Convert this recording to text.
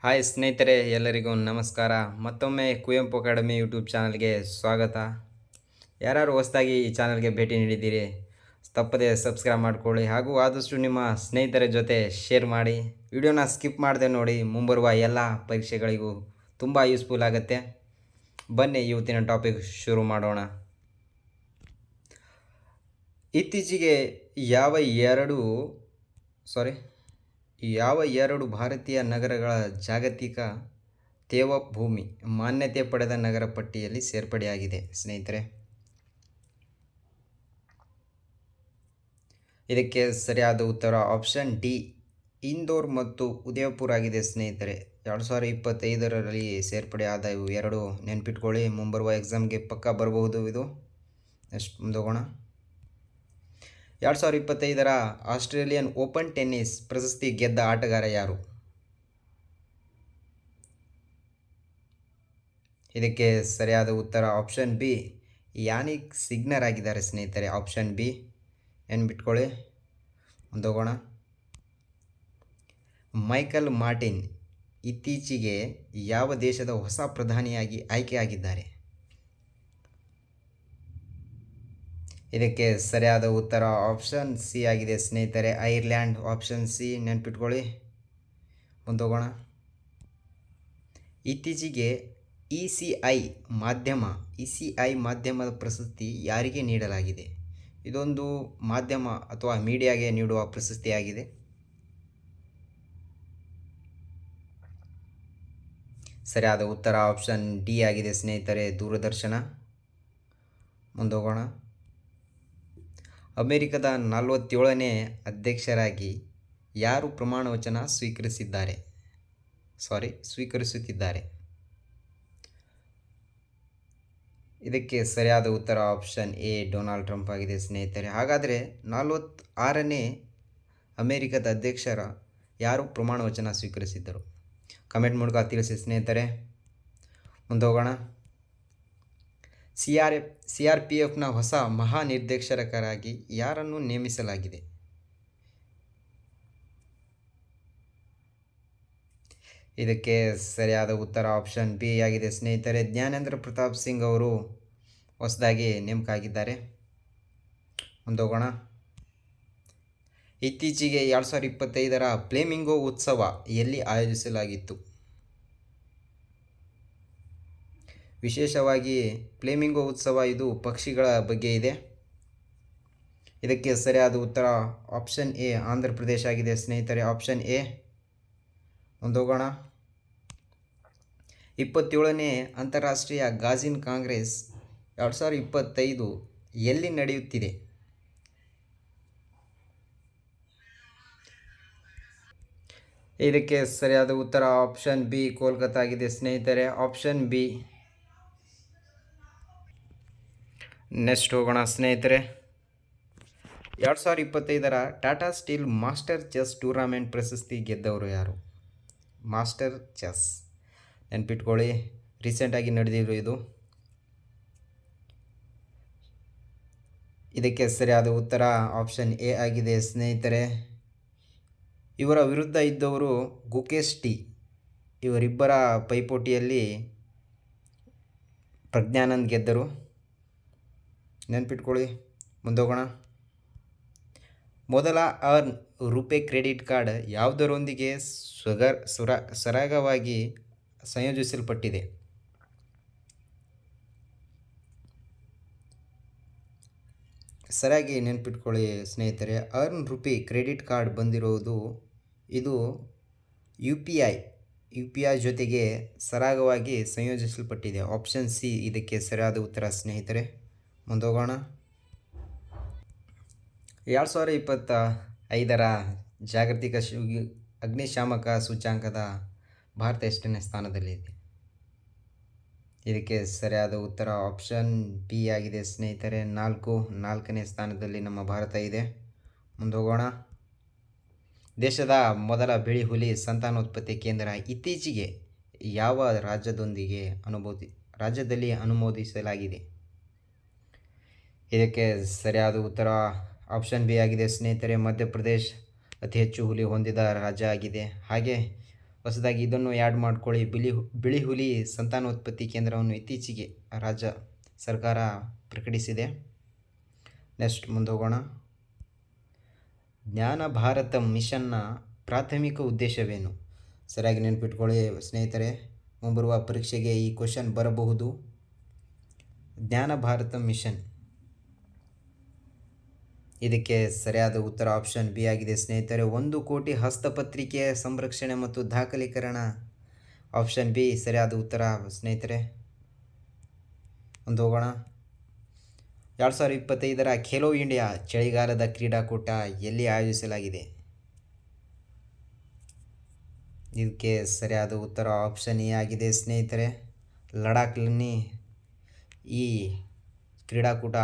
Hi ಸ್ನೇಹಿತರೆ, ಎಲ್ಲರಿಗೂ ನಮಸ್ಕಾರ. ಮತ್ತೊಮ್ಮೆ ಕುವೆಂಪು ಅಕಾಡೆಮಿ ಯೂಟ್ಯೂಬ್ ಚಾನಲ್ಗೆ ಸ್ವಾಗತ. ಯಾರು ಹೊಸದಾಗಿ ಈ ಚಾನಲ್ಗೆ ಭೇಟಿ ನೀಡಿದ್ದೀರಿ, ತಪ್ಪದೆ ಸಬ್ಸ್ಕ್ರೈಬ್ ಮಾಡಿಕೊಳ್ಳಿ ಹಾಗೂ ಆದಷ್ಟು ನಿಮ್ಮ ಸ್ನೇಹಿತರ ಜೊತೆ ಶೇರ್ ಮಾಡಿ. ವಿಡಿಯೋನ ಸ್ಕಿಪ್ ಮಾಡದೆ ನೋಡಿ, ಮುಂಬರುವ ಎಲ್ಲ ಪರೀಕ್ಷೆಗಳಿಗೂ ತುಂಬ ಯೂಸ್ಫುಲ್ ಆಗುತ್ತೆ. ಬನ್ನಿ ಇವತ್ತಿನ ಟಾಪಿಕ್ ಶುರು ಮಾಡೋಣ. ಇತ್ತೀಚೆಗೆ ಯಾವ ಎರಡು ಭಾರತೀಯ ನಗರಗಳ ಜಾಗತಿಕ ತೇವಭೂಮಿ ಮಾನ್ಯತೆ ಪಡೆದ ನಗರ ಪಟ್ಟಿಯಲ್ಲಿ ಸೇರ್ಪಡೆಯಾಗಿದೆ ಸ್ನೇಹಿತರೆ? ಇದಕ್ಕೆ ಸರಿಯಾದ ಉತ್ತರ ಆಪ್ಷನ್ ಡಿ, ಇಂದೋರ್ ಮತ್ತು ಉದಯಪುರ ಆಗಿದೆ ಸ್ನೇಹಿತರೆ. 2025ರಲ್ಲಿ ಸೇರ್ಪಡೆಯಾದ ಇವು ಎರಡು ನೆನ್ಪಿಟ್ಕೊಳ್ಳಿ. ಮುಂಬರುವ ಎಕ್ಸಾಮ್ಗೆ ಪಕ್ಕ ಬರಬಹುದು ಇದು. ನೆಕ್ಸ್ಟ್ ಮುಂದೋಗೋಣ. 2025ರ ಆಸ್ಟ್ರೇಲಿಯನ್ ಓಪನ್ ಟೆನ್ನಿಸ್ ಪ್ರಶಸ್ತಿ ಗೆದ್ದ ಆಟಗಾರ ಯಾರು? ಇದಕ್ಕೆ ಸರಿಯಾದ ಉತ್ತರ ಆಪ್ಷನ್ ಬಿ, ಯಾನಿಕ್ ಸಿಗ್ನರ್ ಆಗಿದ್ದಾರೆ ಸ್ನೇಹಿತರೆ. ಆಪ್ಷನ್ ಬಿ ಬಿಟ್ಕೊಳ್ಳಿ. ಮುಂದೋಗೋಣ. ಮೈಕಲ್ ಮಾರ್ಟಿನ್ ಇತ್ತೀಚೆಗೆ ಯಾವ ದೇಶದ ಹೊಸ ಪ್ರಧಾನಿಯಾಗಿ ಆಯ್ಕೆಯಾಗಿದ್ದಾರೆ? ಇದಕ್ಕೆ ಸರಿಯಾದ ಉತ್ತರ ಆಪ್ಷನ್ ಸಿ ಆಗಿದೆ ಸ್ನೇಹಿತರೆ, ಐರ್ಲ್ಯಾಂಡ್. ಆಪ್ಷನ್ ಸಿ ನೆನ್ಪಿಟ್ಕೊಳ್ಳಿ. ಮುಂದೋಗೋಣ. ಇತ್ತೀಚೆಗೆ ಇ.ಸಿ.ಐ ಮಾಧ್ಯಮದ ಪ್ರಶಸ್ತಿ ಯಾರಿಗೆ ನೀಡಲಾಗಿದೆ? ಇದೊಂದು ಮಾಧ್ಯಮ ಅಥವಾ ಮೀಡಿಯಾಗೆ ನೀಡುವ ಪ್ರಶಸ್ತಿಯಾಗಿದೆ. ಸರಿಯಾದ ಉತ್ತರ ಆಪ್ಷನ್ ಡಿ ಆಗಿದೆ ಸ್ನೇಹಿತರೆ, ದೂರದರ್ಶನ. ಮುಂದೋಗೋಣ. ಅಮೆರಿಕದ 47ನೇ ಅಧ್ಯಕ್ಷರಾಗಿ ಯಾರು ಪ್ರಮಾಣ ವಚನ ಸ್ವೀಕರಿಸುತ್ತಿದ್ದಾರೆ? ಇದಕ್ಕೆ ಸರಿಯಾದ ಉತ್ತರ ಆಪ್ಷನ್ ಎ, ಡೊನಾಲ್ಡ್ ಟ್ರಂಪ್ ಆಗಿದೆ ಸ್ನೇಹಿತರೆ. ಹಾಗಾದರೆ 46ನೇ ಅಮೆರಿಕದ ಅಧ್ಯಕ್ಷರ ಯಾರು ಪ್ರಮಾಣ ವಚನ ಸ್ವೀಕರಿಸಿದ್ದರು? ಕಮೆಂಟ್ ಮೂಲಕ ತಿಳಿಸಿ ಸ್ನೇಹಿತರೆ. ಮುಂದೋಗೋಣ. CRPFನ ಹೊಸ ಮಹಾನಿರ್ದೇಶಕರಾಗಿ ಯಾರನ್ನು ನೇಮಿಸಲಾಗಿದೆ? ಇದಕ್ಕೆ ಸರಿಯಾದ ಉತ್ತರ ಆಪ್ಷನ್ ಬಿ ಆಗಿದೆ ಸ್ನೇಹಿತರೆ, ಜ್ಞಾನೇಂದ್ರ ಪ್ರತಾಪ್ ಸಿಂಗ್ ಅವರು ಹೊಸದಾಗಿ ನೇಮಕ ಆಗಿದ್ದಾರೆ. ಮುಂದೋಗೋಣ. ಇತ್ತೀಚೆಗೆ 2025ರ ಫ್ಲೇಮಿಂಗೋ ಉತ್ಸವ ಎಲ್ಲಿ ಆಯೋಜಿಸಲಾಗಿತ್ತು? ವಿಶೇಷವಾಗಿ ಫ್ಲೇಮಿಂಗೋ ಉತ್ಸವ ಇದು ಪಕ್ಷಿಗಳ ಬಗ್ಗೆ ಇದೆ. ಇದಕ್ಕೆ ಸರಿಯಾದ ಉತ್ತರ ಆಪ್ಷನ್ ಎ, ಆಂಧ್ರ ಪ್ರದೇಶ ಆಗಿದೆ ಸ್ನೇಹಿತರೆ. Option A. ಮುಂದೋಗೋಣ. 27ನೇ ಅಂತಾರಾಷ್ಟ್ರೀಯ ಗಾಜಿನ್ ಕಾಂಗ್ರೆಸ್ 2025 ಎಲ್ಲಿ ನಡೆಯುತ್ತಿದೆ? ಇದಕ್ಕೆ ಸರಿಯಾದ ಉತ್ತರ ಆಪ್ಷನ್ ಬಿ, ಕೋಲ್ಕತ್ತಾ ಆಗಿದೆ ಸ್ನೇಹಿತರೆ. Option B. ನೆಕ್ಸ್ಟ್ ಹೋಗೋಣ ಸ್ನೇಹಿತರೆ. 2025ರ Tata Steel Masters chess tournament ಪ್ರಶಸ್ತಿ ಗೆದ್ದವರು ಯಾರು? ಮಾಸ್ಟರ್ ಚೆಸ್ ನೆನ್ಪಿಟ್ಕೊಳ್ಳಿ, ರೀಸೆಂಟಾಗಿ ನಡೆದಿರೋ ಇದು. ಇದಕ್ಕೆ ಸರಿಯಾದ ಉತ್ತರ ಆಪ್ಷನ್ ಎ ಆಗಿದೆ ಸ್ನೇಹಿತರೆ. ಇವರ ವಿರುದ್ಧ ಇದ್ದವರು ಗುಕೇಶ್ ಟಿ. ಇವರಿಬ್ಬರ ಪೈಪೋಟಿಯಲ್ಲಿ ಪ್ರಜ್ಞಾನಂದ್ ಗೆದ್ದರು, ನೆನ್ಪಿಟ್ಕೊಳ್ಳಿ. ಮುಂದೋಗೋಣ. ಮೊದಲ ಅರ್ನ್ ರುಪೇ ಕ್ರೆಡಿಟ್ ಕಾರ್ಡ್ ಯಾವುದರೊಂದಿಗೆ ಸರಾಗವಾಗಿ ಸಂಯೋಜಿಸಲ್ಪಟ್ಟಿದೆ? ಸರಿಯಾಗಿ ನೆನ್ಪಿಟ್ಕೊಳ್ಳಿ ಸ್ನೇಹಿತರೆ. ಅರ್ನ್ ರುಪೇ ಕ್ರೆಡಿಟ್ ಕಾರ್ಡ್ ಬಂದಿರೋದು ಇದು ಯು ಪಿ ಐ ಜೊತೆಗೆ ಸರಾಗವಾಗಿ ಸಂಯೋಜಿಸಲ್ಪಟ್ಟಿದೆ. ಆಪ್ಷನ್ ಸಿ ಇದಕ್ಕೆ ಸರಿಯಾದ ಉತ್ತರ ಸ್ನೇಹಿತರೆ. ಮುಂದೋಗೋಣ. 2025ರ ಜಾಗತಿಕ ಅಗ್ನಿಶಾಮಕ ಸೂಚ್ಯಂಕದ ಭಾರತ ಎಷ್ಟನೇ ಸ್ಥಾನದಲ್ಲಿದೆ? ಇದಕ್ಕೆ ಸರಿಯಾದ ಉತ್ತರ ಆಪ್ಷನ್ ಬಿ ಆಗಿದೆ ಸ್ನೇಹಿತರೆ, 4ನೇ ಸ್ಥಾನದಲ್ಲಿ ನಮ್ಮ ಭಾರತ ಇದೆ. ಮುಂದೋಗೋಣ. ದೇಶದ ಮೊದಲ ಬಿಳಿ ಹುಲಿ ಸಂತಾನೋತ್ಪತ್ತಿ ಕೇಂದ್ರ ಇತ್ತೀಚೆಗೆ ಯಾವ ರಾಜ್ಯದಲ್ಲಿ ಅನುಮೋದಿಸಲಾಗಿದೆ? ಇದಕ್ಕೆ ಸರಿಯಾದ ಉತ್ತರ ಆಪ್ಷನ್ ಬಿ ಆಗಿದೆ ಸ್ನೇಹಿತರೆ, ಮಧ್ಯಪ್ರದೇಶ್ ಅತಿ ಹೆಚ್ಚು ಹುಲಿ ಹೊಂದಿದ ರಾಜ್ಯ ಆಗಿದೆ. ಹಾಗೆ ಹೊಸದಾಗಿ ಇದನ್ನು ಆ್ಯಡ್ ಮಾಡ್ಕೊಳ್ಳಿ. ಬಿಳಿ ಹುಲಿ ಸಂತಾನೋತ್ಪತ್ತಿ ಕೇಂದ್ರವನ್ನು ಇತ್ತೀಚೆಗೆ ರಾಜ್ಯ ಸರ್ಕಾರ ಪ್ರಕಟಿಸಿದೆ. ನೆಕ್ಸ್ಟ್ ಮುಂದೋಗೋಣ. ಜ್ಞಾನ ಭಾರತ ಮಿಷನ್ನ ಪ್ರಾಥಮಿಕ ಉದ್ದೇಶವೇನು? ಸರಿಯಾಗಿ ನೆನಪಿಟ್ಕೊಳ್ಳಿ ಸ್ನೇಹಿತರೆ, ಮುಂಬರುವ ಪರೀಕ್ಷೆಗೆ ಈ ಕ್ವಶನ್ ಬರಬಹುದು. ಜ್ಞಾನ ಭಾರತ ಮಿಷನ್, ಇದಕ್ಕೆ ಸರಿಯಾದ ಉತ್ತರ ಆಪ್ಷನ್ ಬಿ ಆಗಿದೆ ಸ್ನೇಹಿತರೆ. 1 ಕೋಟಿ ಹಸ್ತಪತ್ರಿಕೆಯ ಸಂರಕ್ಷಣೆ ಮತ್ತು ದಾಖಲೀಕರಣ. ಆಪ್ಷನ್ ಬಿ ಸರಿಯಾದ ಉತ್ತರ ಸ್ನೇಹಿತರೆ. ಮುಂದೋಗೋಣ. 2025ರ ಖೇಲೋ ಇಂಡಿಯಾ ಚಳಿಗಾಲದ ಕ್ರೀಡಾಕೂಟ ಎಲ್ಲಿ ಆಯೋಜಿಸಲಾಗಿದೆ? ಇದಕ್ಕೆ ಸರಿಯಾದ ಉತ್ತರ ಆಪ್ಷನ್ ಎ ಆಗಿದೆ ಸ್ನೇಹಿತರೆ. ಲಡಾಖ್ನಲ್ಲಿ ಈ ಕ್ರೀಡಾಕೂಟ